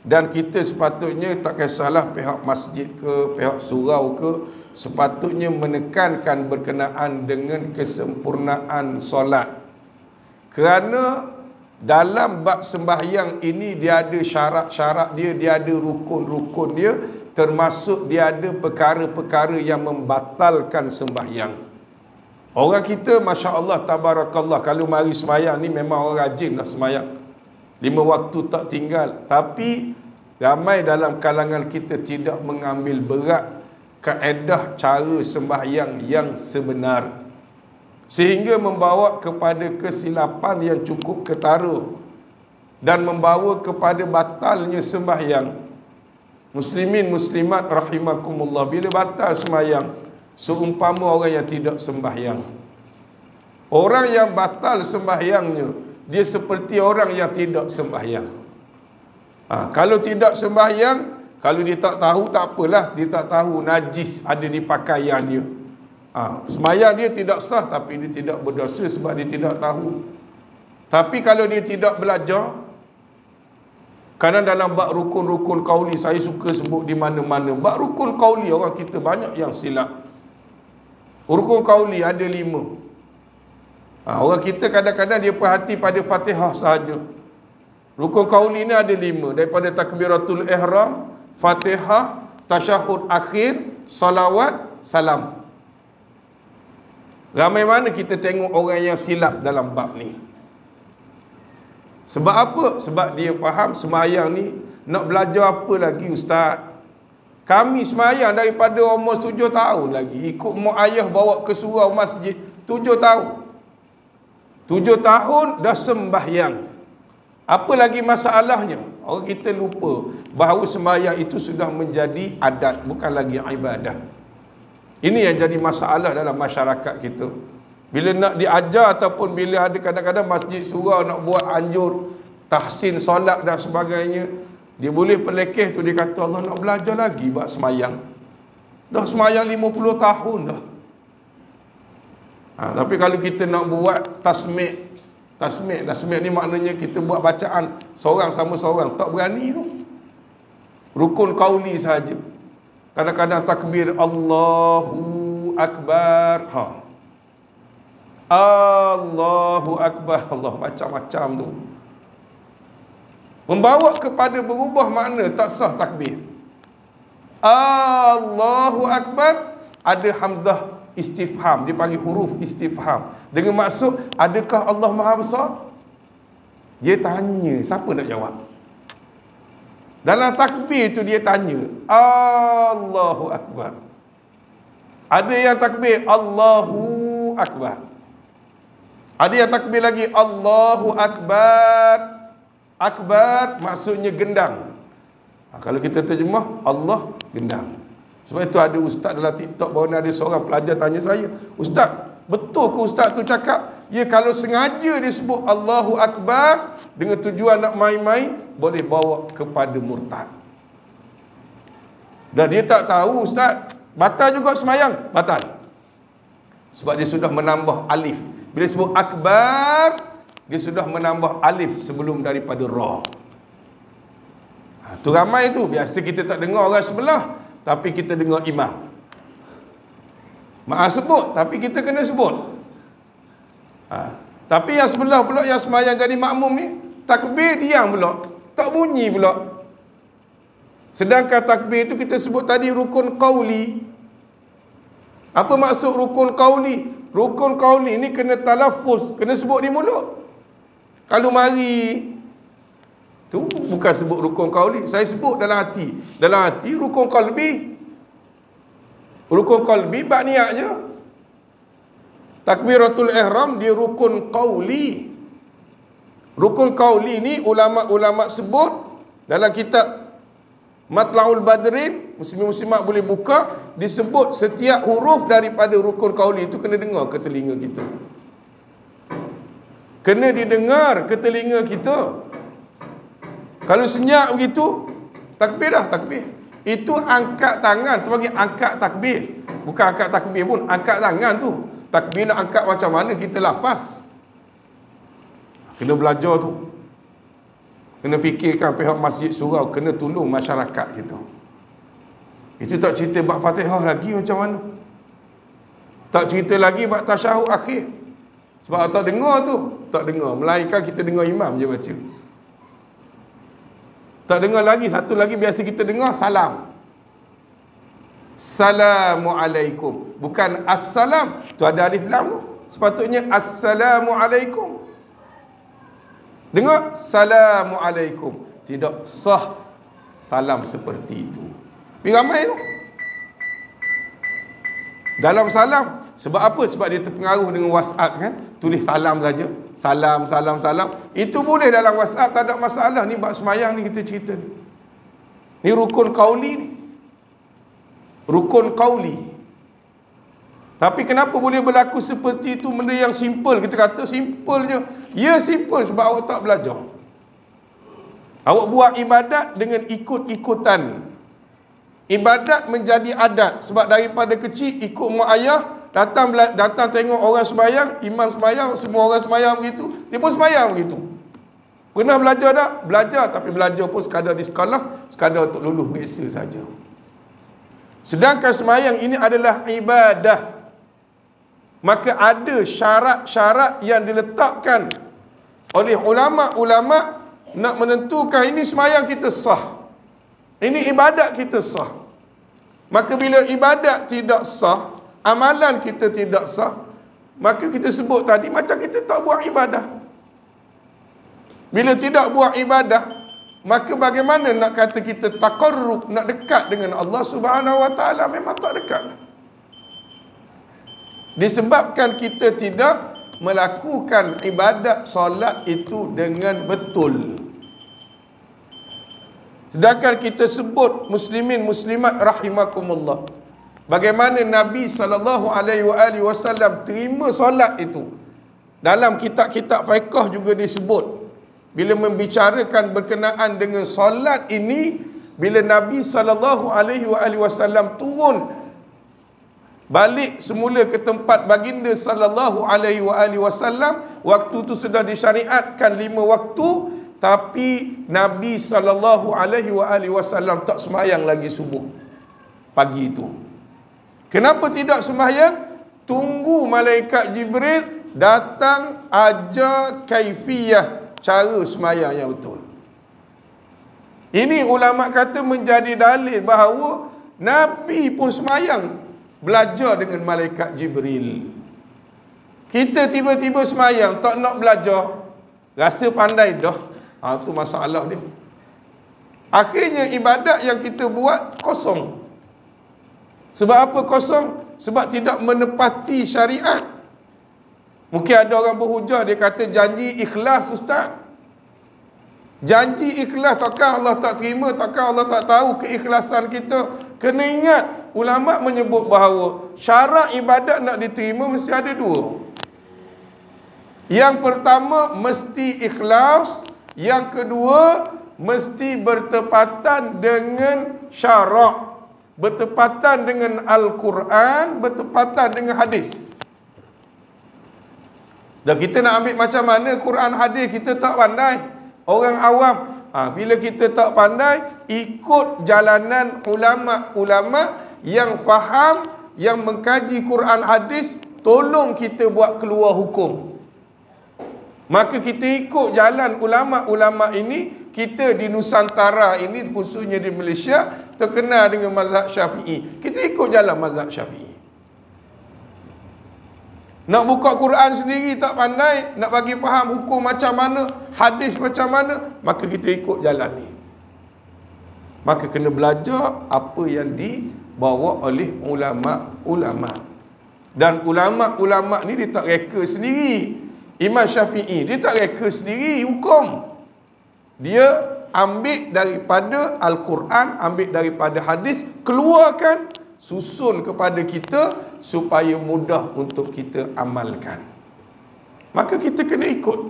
Dan kita sepatutnya tak kisahlah pihak masjid ke, pihak surau ke, sepatutnya menekankan berkenaan dengan kesempurnaan solat. Kerana dalam bab sembahyang ini dia ada syarat-syarat dia, dia ada rukun-rukun dia, termasuk dia ada perkara-perkara yang membatalkan sembahyang. Orang kita Masya Allah Tabarakallah, kalau mari sembahyang ni memang orang rajin lah sembahyang 5 waktu tak tinggal. Tapi ramai dalam kalangan kita tidak mengambil berat kaedah cara sembahyang yang sebenar, sehingga membawa kepada kesilapan yang cukup ketara dan membawa kepada batalnya sembahyang. Muslimin muslimat rahimakumullah, bila batal sembahyang seumpama orang yang tidak sembahyang. Orang yang batal sembahyangnya, dia seperti orang yang tidak sembahyang. Kalau tidak sembahyang, kalau dia tak tahu tak apalah, dia tak tahu najis ada di pakaian dia. Sembahyang dia tidak sah, tapi dia tidak berdosa sebab dia tidak tahu. Tapi kalau dia tidak belajar, kerana dalam bab rukun-rukun qauli saya suka sebut di mana-mana. Bab rukun qauli orang kita banyak yang silap. Rukun qauli ada 5. Orang kita kadang-kadang dia perhati pada Fatihah sahaja. Rukun qauli ni ada 5, daripada takbiratul ihram, Fatihah, tasyahud akhir, salawat, salam. Ramai mana kita tengok orang yang silap dalam bab ni. Sebab apa? Sebab dia faham sembahyang ni nak belajar apa lagi ustaz? Kami sembahyang daripada umur 7 tahun lagi, ikut mak ayah bawa ke surau masjid 7 tahun. 7 tahun dah sembahyang. Apa lagi masalahnya? Orang kita lupa bahawa sembahyang itu sudah menjadi adat, bukan lagi ibadah. Ini yang jadi masalah dalam masyarakat kita. Bila nak diajar ataupun bila ada kadang-kadang masjid surau nak buat anjur tahsin solat dan sebagainya, dia boleh pelekeh tu, dia kata Allah nak belajar lagi buat semayang. Dah semayang 50 tahun dah. Tapi kalau kita nak buat tasmik ni maknanya kita buat bacaan seorang sama seorang, tak berani tu. Rukun qauli saja. Kadang-kadang takbir Allahu Akbar. Allahu Akbar. Allah macam-macam tu. Membawa kepada berubah makna, tak sah takbir. Allahu Akbar, ada hamzah istifham, dipanggil huruf istifham. Dengan maksud, adakah Allah Maha Besar? Dia tanya, siapa nak jawab? Dalam takbir tu dia tanya, Allahu Akbar. Ada yang takbir, Allahu Akbar. Ada yang takbir lagi, Allahu Akbar. Akbar maksudnya gendang. Kalau kita terjemah, Allah gendang. Sebab itu ada ustaz dalam TikTok baru ni, ada seorang pelajar tanya saya, Ustaz, betul ke ustaz tu cakap, ya kalau sengaja disebut Allahu Akbar dengan tujuan nak main-main, boleh bawa kepada murtad. Dan dia tak tahu ustaz, batal juga semayang, batal. Sebab dia sudah menambah alif. Bila sebut akbar, dia sudah menambah alif sebelum daripada ra. Tu ramai tu. Biasa kita tak dengar orang sebelah, tapi kita dengar imam. Maaf sebut, tapi kita kena sebut. Tapi yang sebelah pula, yang semayang jadi makmum ni, takbir diam pula, tak bunyi pula. Sedangkan takbir tu kita sebut tadi rukun qauli. Apa maksud rukun qauli? Rukun qauli ni kena talaffuz, kena sebut di mulut. Kalau mari tu bukan sebut rukun qauli, saya sebut dalam hati. Dalam hati rukun qalbi. Rukun qalbi bab niat je. Takbiratul ihram dia rukun qauli. Rukun qauli ni ulama-ulama sebut dalam kitab Matla'ul Badrin, muslim-muslimat boleh buka, disebut setiap huruf daripada rukun qauli itu kena dengar ke telinga kita. Kena didengar ke telinga kita. Kalau senyap begitu, takbir dah, takbir. Itu angkat tangan, tu panggil angkat takbir. Bukan angkat takbir pun, angkat tangan tu. Takbir nak angkat macam mana kita lafaz. Kena belajar tu. Kena fikirkan pihak masjid surau, kena tolong masyarakat kita. Itu tak cerita bab Fatihah lagi macam mana. Tak cerita lagi bab tasyahud akhir. Sebab tak dengar tu, tak dengar. Melainkan kita dengar imam je baca. Tak dengar lagi, satu lagi biasa kita dengar, salam. Assalamualaikum. Bukan assalam, tu ada alif lam tu. Sepatutnya assalamualaikum. Dengar, Assalamualaikum. Tidak sah salam seperti itu. Tapi ramai tu dalam salam. Sebab apa? Sebab dia terpengaruh dengan WhatsApp kan. Tulis salam saja. Salam, salam, salam. Itu boleh dalam WhatsApp, tak ada masalah. Ni bab semayang ni kita cerita ni. Ni rukun qauli ni. Rukun qauli. Tapi kenapa boleh berlaku seperti itu? Benda yang simple. Kita kata simple je. Ya simple sebab awak tak belajar. Awak buat ibadat dengan ikut-ikutan. Ibadat menjadi adat. Sebab daripada kecil ikut mak ayah, datang tengok orang sembahyang, imam sembahyang, semua orang sembahyang begitu, dia pun sembahyang begitu. Pernah belajar tak? Belajar, tapi belajar pun sekadar di sekolah, sekadar untuk lulus biasa saja. Sedangkan sembahyang ini adalah ibadah. Maka ada syarat-syarat yang diletakkan oleh ulama-ulama nak menentukan ini sembahyang kita sah, ini ibadat kita sah. Maka bila ibadat tidak sah, amalan kita tidak sah, maka kita sebut tadi macam kita tak buat ibadah. Bila tidak buat ibadah, maka bagaimana nak kata kita taqarrub, nak dekat dengan Allah Subhanahu Wa Taala? Memang tak dekat. Disebabkan kita tidak melakukan ibadat solat itu dengan betul. Sedangkan kita sebut muslimin muslimat rahimakumullah, bagaimana Nabi SAW terima solat itu. Dalam kitab-kitab fiqh juga disebut, bila membicarakan berkenaan dengan solat ini, bila Nabi SAW turun balik semula ke tempat baginda sallallahu alaihi wasallam, waktu tu sudah disyariatkan 5 waktu, tapi Nabi sallallahu alaihi wasallam tak sembahyang lagi subuh pagi itu. Kenapa tidak sembahyang? Tunggu malaikat Jibril datang ajar kaifiyah, cara semayang yang betul. Ini ulama kata menjadi dalil bahawa Nabi pun semayang belajar dengan malaikat Jibril. Kita tiba-tiba semayang tak nak belajar, rasa pandai dah, tu masalah dia. Akhirnya ibadat yang kita buat kosong. Sebab apa kosong? Sebab tidak menepati syariat. Mungkin ada orang berhujah, dia kata janji ikhlas ustaz. Janji ikhlas, takkan Allah tak terima, takkan Allah tak tahu keikhlasan kita. Kena ingat, ulama menyebut bahawa syarat ibadat nak diterima mesti ada dua. Yang pertama mesti ikhlas, yang kedua mesti bertepatan dengan syarak, bertepatan dengan Al-Quran, bertepatan dengan hadis. Dan kita nak ambil macam mana Quran hadis kita tak pandai. Orang awam, bila kita tak pandai, ikut jalanan ulama-ulama yang faham, yang mengkaji Quran hadis, tolong kita buat keluar hukum. Maka kita ikut jalan ulama-ulama ini. Kita di Nusantara ini, khususnya di Malaysia, terkenal dengan mazhab Syafi'i. Kita ikut jalan mazhab Syafi'i. Nak buka Quran sendiri tak pandai, nak bagi faham hukum macam mana, hadis macam mana, maka kita ikut jalan ni. Maka kena belajar apa yang dibawa oleh ulama-ulama. Dan ulama-ulama ni dia tak reka sendiri. Imam Syafi'i dia tak reka sendiri hukum. Dia ambil daripada Al-Quran, ambil daripada hadis, keluarkan, susun kepada kita supaya mudah untuk kita amalkan. Maka kita kena ikut.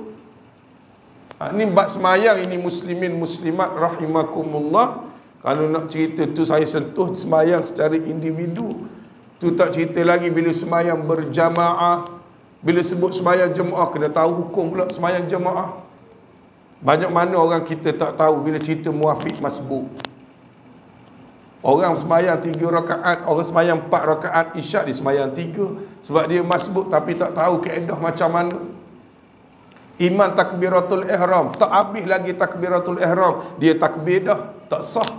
Ini bab semayang, ini muslimin muslimat rahimakumullah. Kalau nak cerita tu saya sentuh semayang secara individu. Tu tak cerita lagi bila semayang berjamaah. Bila sebut semayang jemaah, kena tahu hukum pula semayang jemaah. Banyak mana orang kita tak tahu bila cerita muafiq masbuk. Orang semayang 3 rakaat, orang semayang 4 rakaat isyak, dia semayang 3 sebab dia masbuk, tapi tak tahu kaedah macam mana. Imam takbiratul ihram, tak habis lagi takbiratul ihram, dia takbir dah, tak sah.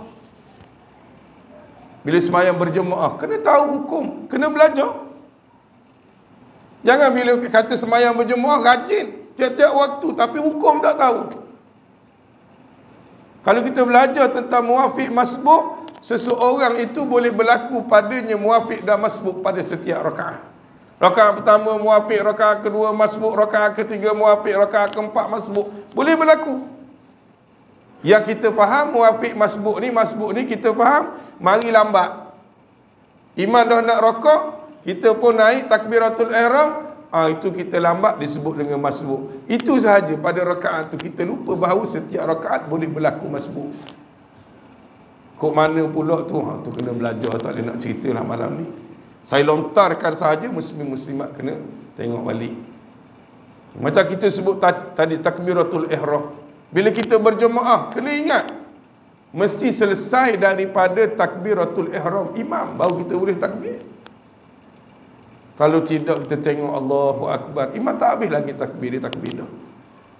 Bila semayang berjemaah, kena tahu hukum, kena belajar. Jangan bila kata semayang berjemaah rajin tiap-tiap waktu tapi hukum tak tahu. Kalau kita belajar tentang muafiq masbuk, seseorang itu boleh berlaku padanya muafiq dan masbuk pada setiap rakaat. Rakaat pertama muafiq, rakaat kedua masbuk, rakaat ketiga muafiq, rakaat keempat masbuk. Boleh berlaku. Yang kita faham muafiq masbuk ni kita faham, mari lambat. Imam dah nak rokok, kita pun naik takbiratul ihram, itu kita lambat, disebut dengan masbuk. Itu sahaja pada rakaat tu. Kita lupa bahawa setiap rakaat boleh berlaku masbuk. Kok mana pula tu? Tu kena belajar, tak boleh nak cerita lah malam ni. Saya lontarkan sahaja, muslim-muslimat kena tengok balik. Macam kita sebut tadi takbiratul ihram. Bila kita berjemaah, kena ingat mesti selesai daripada takbiratul ihram imam, baru kita boleh takbir. Kalau tidak, kita tengok Allahu Akbar, imam tak habis lagi takbir, dia takbir dah.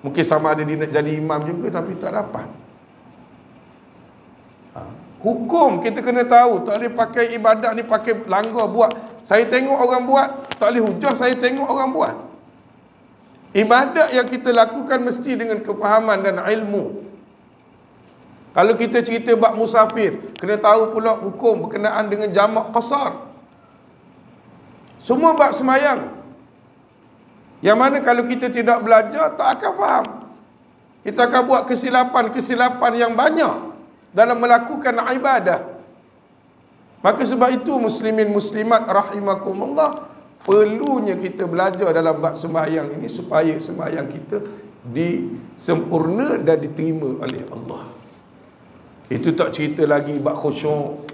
Mungkin sama ada dia nak jadi imam juga, tapi tak dapat. Hukum kita kena tahu. Tak boleh pakai ibadat ni pakai langgar buat. Saya tengok orang buat, tak boleh hujah saya tengok orang buat. Ibadat yang kita lakukan mesti dengan kefahaman dan ilmu. Kalau kita cerita bab musafir, kena tahu pula hukum berkenaan dengan jamak qasar. Semua bab semayang. Yang mana kalau kita tidak belajar, tak akan faham. Kita akan buat kesilapan-kesilapan yang banyak dalam melakukan ibadah. Maka sebab itu muslimin muslimat rahimakumullah, perlunya kita belajar dalam bab sembahyang ini supaya sembahyang kita disempurna dan diterima oleh Allah. Itu tak cerita lagi bab khusyuk.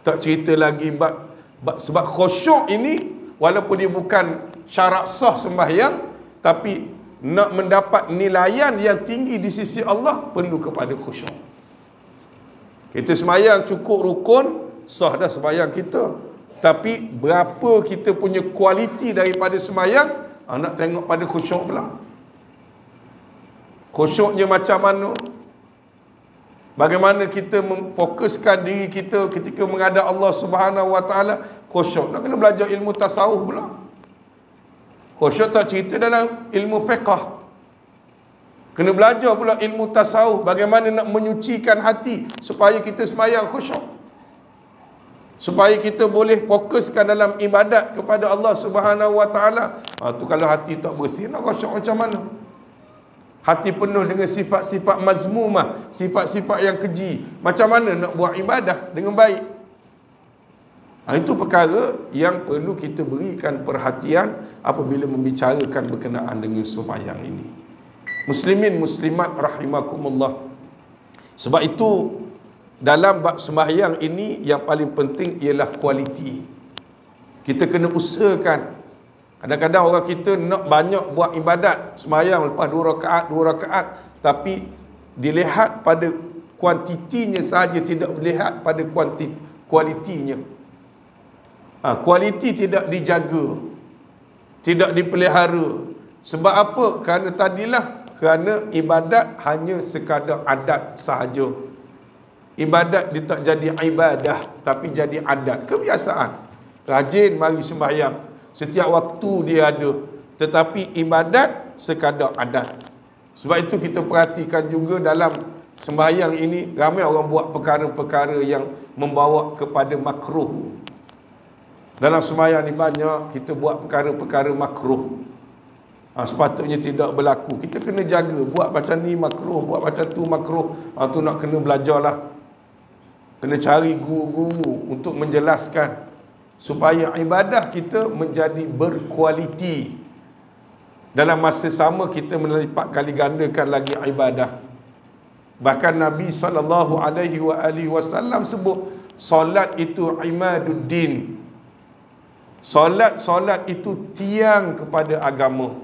Tak cerita lagi bab sebab khusyuk ini walaupun dia bukan syarat sah sembahyang, tapi nak mendapat nilaian yang tinggi di sisi Allah perlu kepada khusyuk. Kita sembahyang cukup rukun, sah dah sembahyang kita. Tapi berapa kita punya kualiti daripada sembahyang, nak tengok pada khusyuk pula. Khusyuknya macam mana? Bagaimana kita memfokuskan diri kita ketika menghadap Allah Subhanahu Wa Taala? Khusyuk. Nak kena belajar ilmu tasawuf pula. Khusyuk tak cerita dalam ilmu fiqh. Kena belajar pula ilmu tasawuf, bagaimana nak menyucikan hati supaya kita sembahyang khusyuk. Supaya kita boleh fokuskan dalam ibadat kepada Allah Subhanahu Wa Taala. Tu kalau hati tak bersih, nak khusyuk macam mana? Hati penuh dengan sifat-sifat mazmumah, sifat-sifat yang keji. Macam mana nak buat ibadah dengan baik? Itu perkara yang perlu kita berikan perhatian apabila membicarakan berkenaan dengan sembahyang ini. Muslimin muslimat rahimakumullah. Sebab itu dalam bab sembahyang ini yang paling penting ialah kualiti. Kita kena usahakan. Kadang-kadang orang kita nak banyak buat ibadat sembahyang lepas 2 rakaat, tapi dilihat pada kuantitinya sahaja, tidak dilihat pada kualitinya. Kualiti tidak dijaga, tidak dipelihara. Sebab apa? Kerana ibadat hanya sekadar adat sahaja. Ibadat dia tak jadi ibadah, tapi jadi adat, kebiasaan. Rajin mari sembahyang, setiap waktu dia ada, tetapi ibadat sekadar adat. Sebab itu kita perhatikan juga dalam sembahyang ini, ramai orang buat perkara-perkara yang membawa kepada makruh. Dalam sembahyang ni banyak kita buat perkara-perkara makruh. Sepatutnya tidak berlaku. Kita kena jaga, buat macam ni makruh, buat macam tu makruh. Tu nak kena belajarlah. Kena cari guru-guru untuk menjelaskan supaya ibadah kita menjadi berkualiti. Dalam masa sama kita melipat kali gandakan lagi ibadah. Bahkan Nabi SAW sebut solat itu imaduddin. Solat itu tiang kepada agama.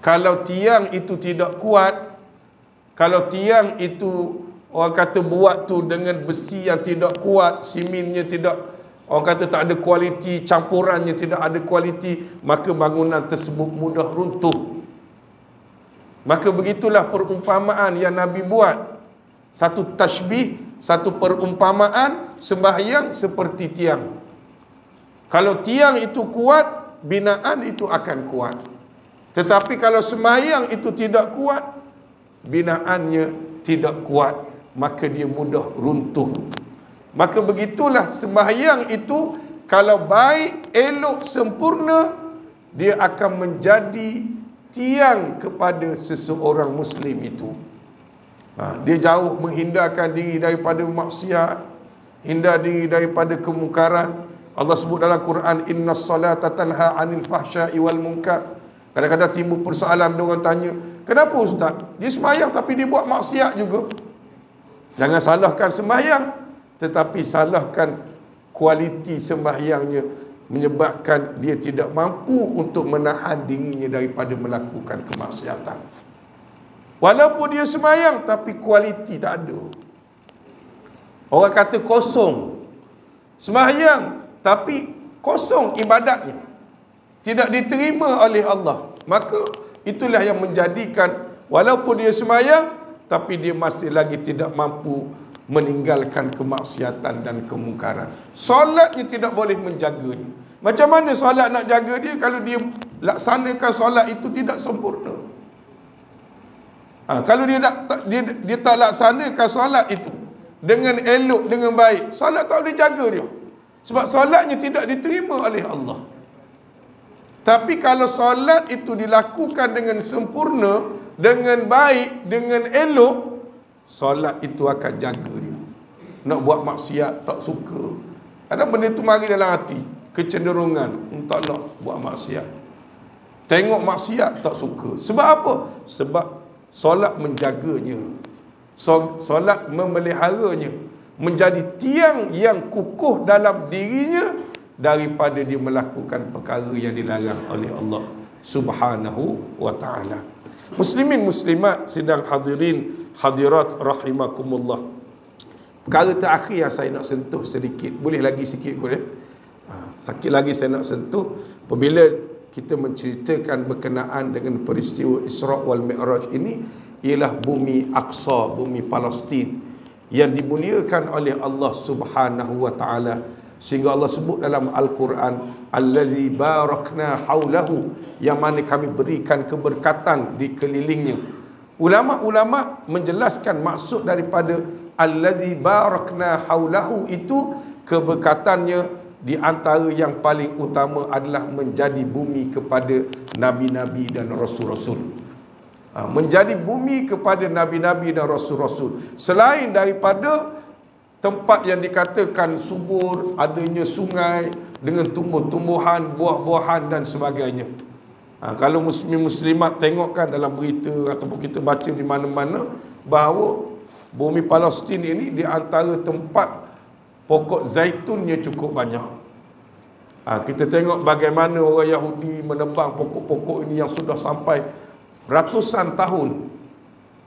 Kalau tiang itu tidak kuat, kalau tiang itu orang kata buat tu dengan besi yang tidak kuat, siminnya tidak, orang kata tak ada kualiti, campurannya tidak ada kualiti, maka bangunan tersebut mudah runtuh. Maka begitulah perumpamaan yang Nabi buat. Satu tashbih, satu perumpamaan sembahyang seperti tiang. Kalau tiang itu kuat, binaan itu akan kuat. Tetapi kalau sembahyang itu tidak kuat, binaannya tidak kuat, maka dia mudah runtuh. Maka begitulah sembahyang itu, kalau baik, elok, sempurna, dia akan menjadi tiang kepada seseorang Muslim itu. Dia jauh menghindarkan diri daripada maksiat, hindar diri daripada kemungkaran. Allah sebut dalam Quran, innas salata tanha 'anil fahsya'i wal munkar. Kadang-kadang timbul persoalan, orang tanya, kenapa ustaz? Dia sembahyang tapi dia buat maksiat juga. Jangan salahkan sembahyang, tetapi salahkan kualiti sembahyangnya, menyebabkan dia tidak mampu untuk menahan dirinya daripada melakukan kemaksiatan. Walaupun dia sembahyang, tapi kualiti tak ada. Orang kata kosong sembahyang, tapi kosong ibadatnya, tidak diterima oleh Allah. Maka itulah yang menjadikan walaupun dia sembahyang, tapi dia masih lagi tidak mampu meninggalkan kemaksiatan dan kemungkaran. Solatnya tidak boleh menjaganya. Macam mana solat nak jaga dia kalau dia laksanakan solat itu tidak sempurna? Kalau dia tak laksanakan solat itu dengan elok, dengan baik, solat tak boleh jaga dia. Sebab solatnya tidak diterima oleh Allah. Tapi kalau solat itu dilakukan dengan sempurna, dengan baik, dengan elok, solat itu akan jaga dia. Nak buat maksiat tak suka. Ada benda itu mari dalam hati, kecenderungan tak nak buat maksiat. Tengok maksiat tak suka. Sebab apa? Sebab solat menjaganya. Solat memeliharanya, menjadi tiang yang kukuh dalam dirinya daripada dia melakukan perkara yang dilarang oleh Allah Subhanahu wa ta'ala. Muslimin muslimat sidang hadirin hadirat rahimakumullah. Perkara terakhir yang saya nak sentuh sedikit, boleh lagi sikit boleh? Sakit lagi saya nak sentuh apabila kita menceritakan berkenaan dengan peristiwa Isra wal Mi'raj ini, ialah bumi Aqsa, bumi Palestin yang dimuliakan oleh Allah Subhanahu wa taala, sehingga Allah sebut dalam Al-Quran, allazi barakna haulahu, yang mana kami berikan keberkatan di kelilingnya. Ulama-ulama menjelaskan maksud daripada allazi barakna haulahu itu, keberkatannya di antara yang paling utama adalah menjadi bumi kepada nabi-nabi dan rasul-rasul. Menjadi bumi kepada nabi-nabi dan rasul-rasul, selain daripada tempat yang dikatakan subur, adanya sungai dengan tumbuh-tumbuhan, buah-buahan dan sebagainya. Kalau muslim-muslimat tengokkan dalam berita ataupun kita baca di mana-mana, bahawa bumi Palestin ini di antara tempat pokok zaitunnya cukup banyak. Kita tengok bagaimana orang Yahudi menebang pokok-pokok ini yang sudah sampai ratusan tahun,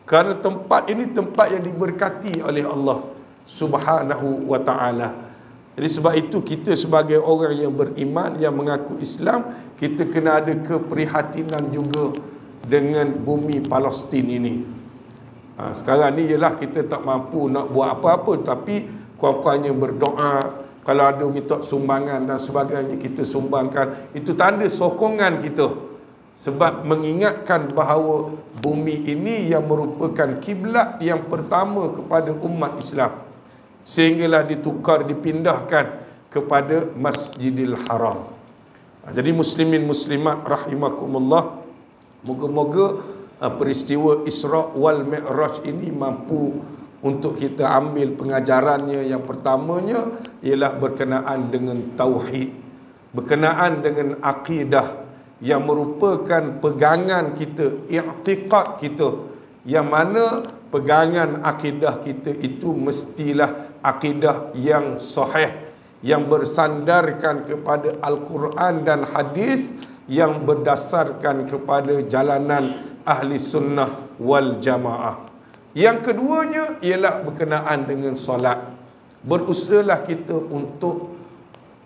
kerana tempat ini tempat yang diberkati oleh Allah Subhanahu wa ta'ala. Jadi sebab itu kita sebagai orang yang beriman, yang mengaku Islam, kita kena ada keprihatinan juga dengan bumi Palestin ini. Sekarang ni ialah kita tak mampu nak buat apa-apa, tapi kurang-kurangnya berdoa. Kalau ada minta sumbangan dan sebagainya, kita sumbangkan. Itu tanda sokongan kita, sebab mengingatkan bahawa bumi ini yang merupakan kiblat yang pertama kepada umat Islam, sehinggalah ditukar, dipindahkan kepada Masjidil Haram. Jadi muslimin muslimat rahimakumullah, moga-moga peristiwa Isra wal Mi'raj ini mampu untuk kita ambil pengajarannya. Yang pertamanya ialah berkenaan dengan tauhid, berkenaan dengan akidah yang merupakan pegangan kita, i'tiqad kita, yang mana pegangan akidah kita itu mestilah akidah yang sahih, yang bersandarkan kepada Al-Quran dan hadis, yang berdasarkan kepada jalanan ahli sunnah wal jamaah. Yang keduanya ialah berkenaan dengan solat. Berusahalah kita untuk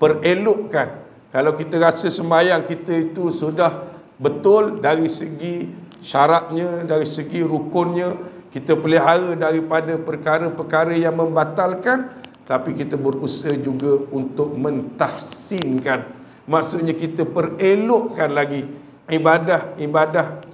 perelokkan. Kalau kita rasa sembahyang kita itu sudah betul dari segi syaratnya, dari segi rukunnya, kita pelihara daripada perkara-perkara yang membatalkan, tapi kita berusaha juga untuk mentahsinkan. Maksudnya kita perelokkan lagi ibadah,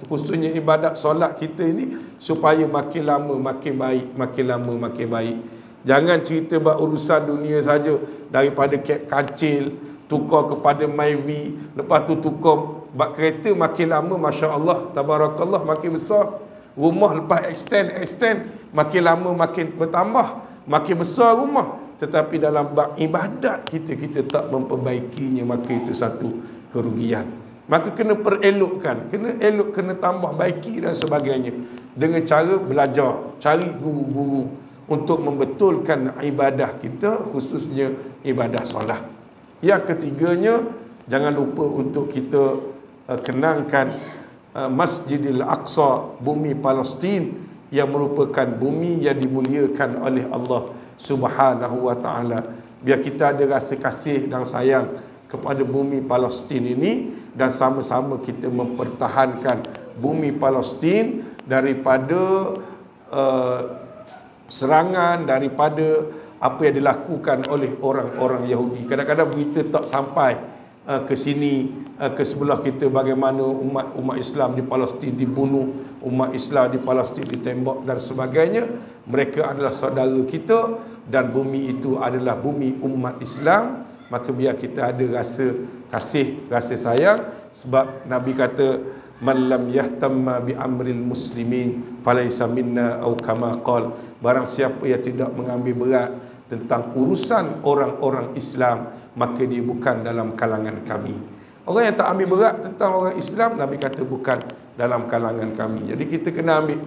khususnya ibadat solat kita ini, supaya makin lama makin baik, makin lama makin baik. Jangan cerita bab urusan dunia saja, daripada kek kancil tukar kepada Myvi, lepas tu tukar bab kereta, makin lama masya-Allah tabarakallah makin besar. Rumah lepas extend, makin lama makin bertambah, makin besar rumah. Tetapi dalam bab ibadat kita tak memperbaikinya, maka itu satu kerugian. Maka kena perelokkan, kena tambah baiki dan sebagainya, dengan cara belajar, cari guru-guru untuk membetulkan ibadah kita, khususnya ibadah solat. Yang ketiganya, jangan lupa untuk kita kenangkan Masjidil Aqsa, bumi Palestin, yang merupakan bumi yang dimuliakan oleh Allah Subhanahu wa ta'ala. Biar kita ada rasa kasih dan sayang kepada bumi Palestin ini, dan sama-sama kita mempertahankan bumi Palestin daripada serangan, daripada apa yang dilakukan oleh orang-orang Yahudi. Kadang-kadang berita tak sampai ke sini, ke sebelah kita, bagaimana umat Islam di Palestin dibunuh, umat Islam di Palestin ditembak dan sebagainya. Mereka adalah saudara kita, dan bumi itu adalah bumi umat Islam. Maka biar kita ada rasa kasih, rasa sayang, sebab Nabi kata, man lam yahtamma bi amril muslimin falaysa minna, atau kama qala, barang siapa yang tidak mengambil berat tentang urusan orang-orang Islam, maka dia bukan dalam kalangan kami. Orang yang tak ambil berat tentang orang Islam, Nabi kata bukan dalam kalangan kami. Jadi kita kena ambil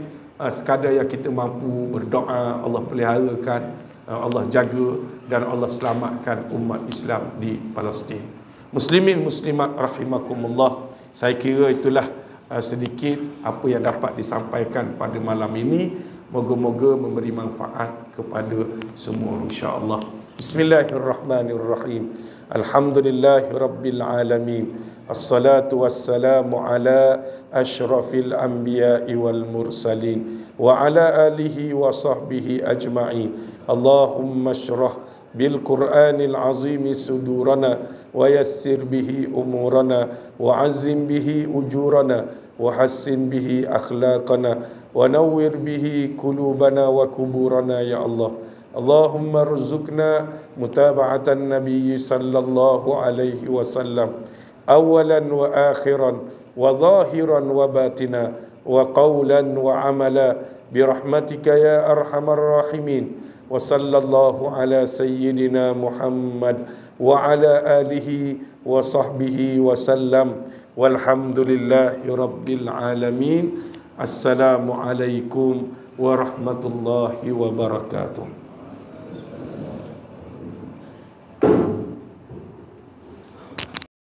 sekadar yang kita mampu, berdoa, Allah peliharakan, Allah jaga, dan Allah selamatkan umat Islam di Palestin. Muslimin muslimat rahimakumullah, saya kira itulah sedikit apa yang dapat disampaikan pada malam ini. Moga-moga memberi manfaat kepada semua insya-Allah. Bismillahirrahmanirrahim. Alhamdulillahi Rabbil Alamin. Assalatu wassalamu ala ashrafil anbiya'i wal mursalin wa ala alihi wa sahbihi ajma'in. Allahumma shrah bil Qur'anil azim sudurana wa yassir bihi umurana wa azzim bihi ujurana wa hassin bihi akhlaqana wa nawwir bihi qulubana wa kuburana ya Allah. Allahumma rzuqna mutaba'atan Nabi sallallahu alaihi wasallam awalan wa akhiran wa zahiran wa batina wa qawlan wa amala birahmatika ya arhamar rahimin. Wa sallallahu ala sayyidina Muhammad wa ala alihi wa sahbihi wa sallam. Walhamdulillahi rabbil alamin. Assalamualaikum warahmatullahi wabarakatuh.